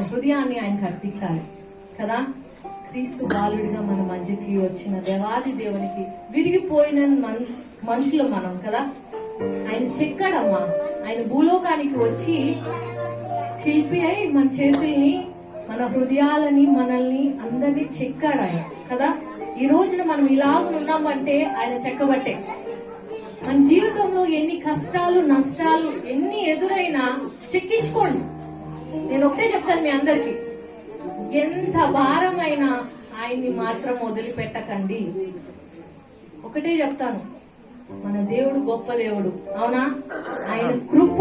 హృదయాన్ని ఆయనకు అర్పించాలి కదా. క్రీస్తు బాలుడిగా మన మధ్యకి వచ్చిన దేవాది దేవునికి విరిగిపోయిన మనుషులు మనం కదా. ఆయన చెక్కాడమ్మా. ఆయన భూలోకానికి వచ్చి శిల్పి అయి మన చేతుల్ని, మన హృదయాలని, మనల్ని అందరినీ చెక్కాడు ఆయన కదా. ఈ రోజున మనం ఇలాగ ఉన్నామంటే ఆయన చెక్కబట్టే. మన జీవితంలో ఎన్ని కష్టాలు, నష్టాలు ఎన్ని ఎదురైనా చెక్కించుకోండి. నేను ఒకటే చెప్తాను మీ అందరికి, ఎంత భారమైనా ఆయన్ని మాత్రం వదిలిపెట్టకండి. ఒకటే చెప్తాను, మన దేవుడు గొప్ప దేవుడు, అవునా? ఆయన కృప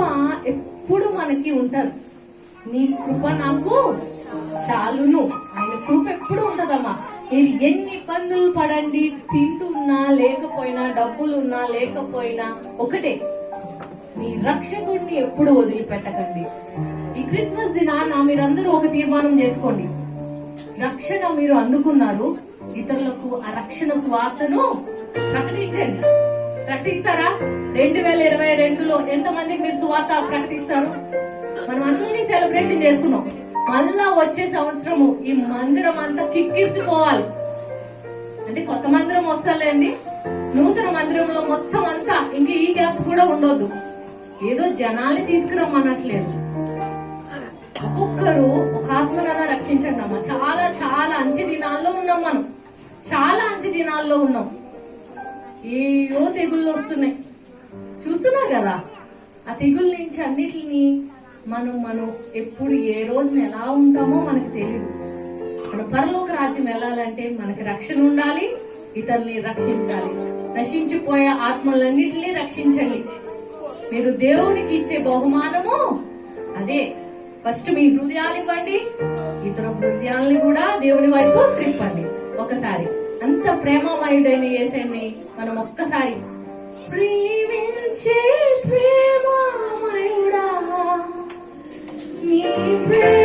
ఎప్పుడు మనకి ఉంటది. నీ కృప నాకు చాలును. ఆయన కృప ఎప్పుడు ఉంటదమ్మా. మీరు ఎన్ని ఇబ్బందులు పడండి, తింటున్నా లేకపోయినా, డబ్బులున్నా లేకపోయినా, ఒకటే, నీ రక్షకుడిని ఎప్పుడు వదిలిపెట్టకండి. ఈ క్రిస్మస్ దినాన మీరందరూ ఒక తీర్మానం చేసుకోండి. రక్షణ మీరు అందుకున్నారు, ఇతరులకు ఆ రక్షణ స్వార్థను ప్రకటించండి. ప్రకటిస్తారా? 2022లో ఎంతమందికి మీరు సువార్త ప్రకటిస్తారు? మనం అన్ని సెలబ్రేషన్ చేసుకున్నాం. మళ్ళా వచ్చే సంవత్సరము ఈ మందిరం అంతా కిక్కిర్చిపోవాలి. అంటే కొత్త మందిరం వస్తలేండి, నూతన మందిరంలో మొత్తం అంతా ఇంక ఈ గ్యాప్ కూడా ఉండొద్దు. ఏదో జనాల్ని తీసుకురమ్మనట్లేదు, ఒక్కొక్కరు ఒక ఆత్మనన్నా రక్షించండి అమ్మా. చాలా చాలా అంచె దినాల్లో ఉన్నాం మనం, చాలా అంచె దినాల్లో ఉన్నాం. ఏయో తెగుళ్ళు వస్తున్నాయి, చూస్తున్నారు కదా. ఆ తెగుళ్ళ నుంచి అన్నిటిని మనం ఎప్పుడు ఏ రోజున ఎలా ఉంటామో మనకు తెలియదు. మన పరలోక రాజ్యం వెళ్ళాలంటే మనకి రక్షణ ఉండాలి, ఇతరుల్ని రక్షించాలి. నశించిపోయే ఆత్మలన్నిటినీ రక్షించండి. మీరు దేవునికి ఇచ్చే బహుమానము అదే. ఫస్ట్ మీ హృదయాలు ఇవ్వండి, ఇతర హృదయాలని కూడా దేవుని వైపు త్రిప్పండి. ఒకసారి అంత ప్రేమమయుడైన యేసుని మనం ఒక్కసారి ప్రేమించే ప్రేమమయుడా, నీ ప్రేమ